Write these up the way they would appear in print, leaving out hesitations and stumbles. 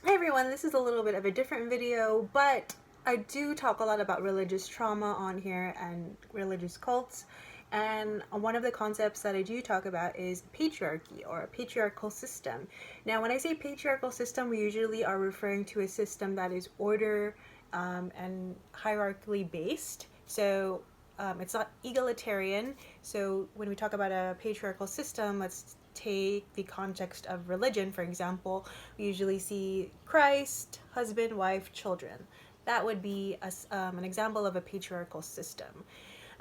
Hi everyone, this is a little bit of a different video, but I do talk a lot about religious trauma on here and religious cults. And one of the concepts that I do talk about is patriarchy or a patriarchal system. Now, when I say patriarchal system, we usually are referring to a system that is order and hierarchically based. So it's not egalitarian. So when we talk about a patriarchal system, let's take the context of religion, for example. We usually see Christ, husband, wife, children. That would be an example of a patriarchal system.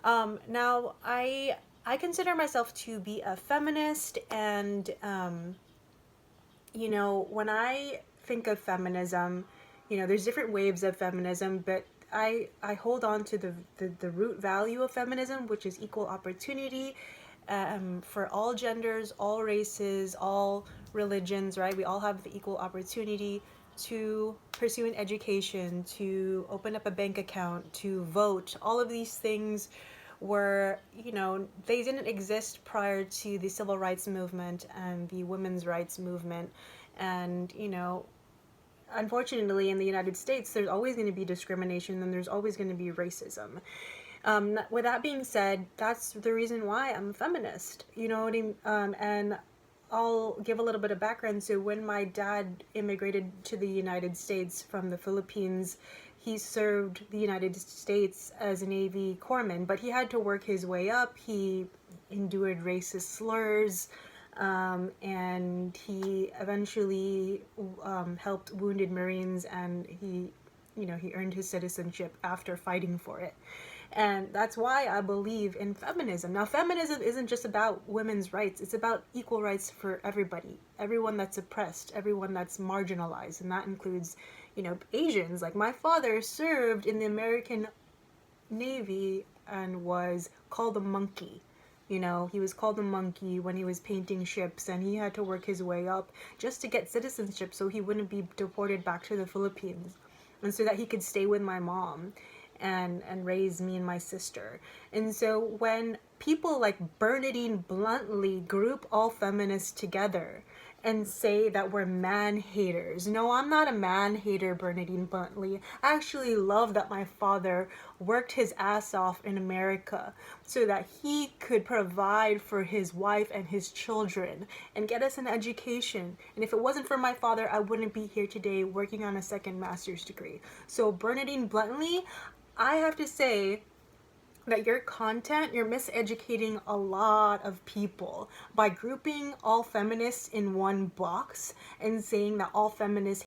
Now, I consider myself to be a feminist, and when I think of feminism, there's different waves of feminism, but I hold on to the root value of feminism, which is equal opportunity for all genders, all races, all religions, right? We all have the equal opportunity to pursue an education, to open up a bank account, to vote. All of these things were, they didn't exist prior to the civil rights movement and the women's rights movement. And, unfortunately, in the United States, there's always going to be discrimination and there's always going to be racism. With that being said, that's the reason why I'm a feminist. You know what I mean? And I'll give a little bit of background. So when my dad immigrated to the United States from the Philippines, he served the United States as a Navy corpsman, but he had to work his way up. He endured racist slurs, and he eventually helped wounded Marines, and he earned his citizenship after fighting for it. And that's why I believe in feminism. Now, feminism isn't just about women's rights, it's about equal rights for everybody, everyone that's oppressed, everyone that's marginalized. And that includes, Asians. Like, my father served in the American Navy and was called a monkey. He was called a monkey when he was painting ships, and he had to work his way up just to get citizenship so he wouldn't be deported back to the Philippines and so that he could stay with my mom and raise me and my sister. And so when people like Bernadine bluntly group all feminists together and say that we're man haters. No, I'm not a man hater, Bernadine Bluntly. I actually love that my father worked his ass off in America so that he could provide for his wife and his children and get us an education. And if it wasn't for my father, I wouldn't be here today working on a second master's degree. So Bernadine Bluntly, I have to say that your content, you're miseducating a lot of people by grouping all feminists in one box and saying that all feminists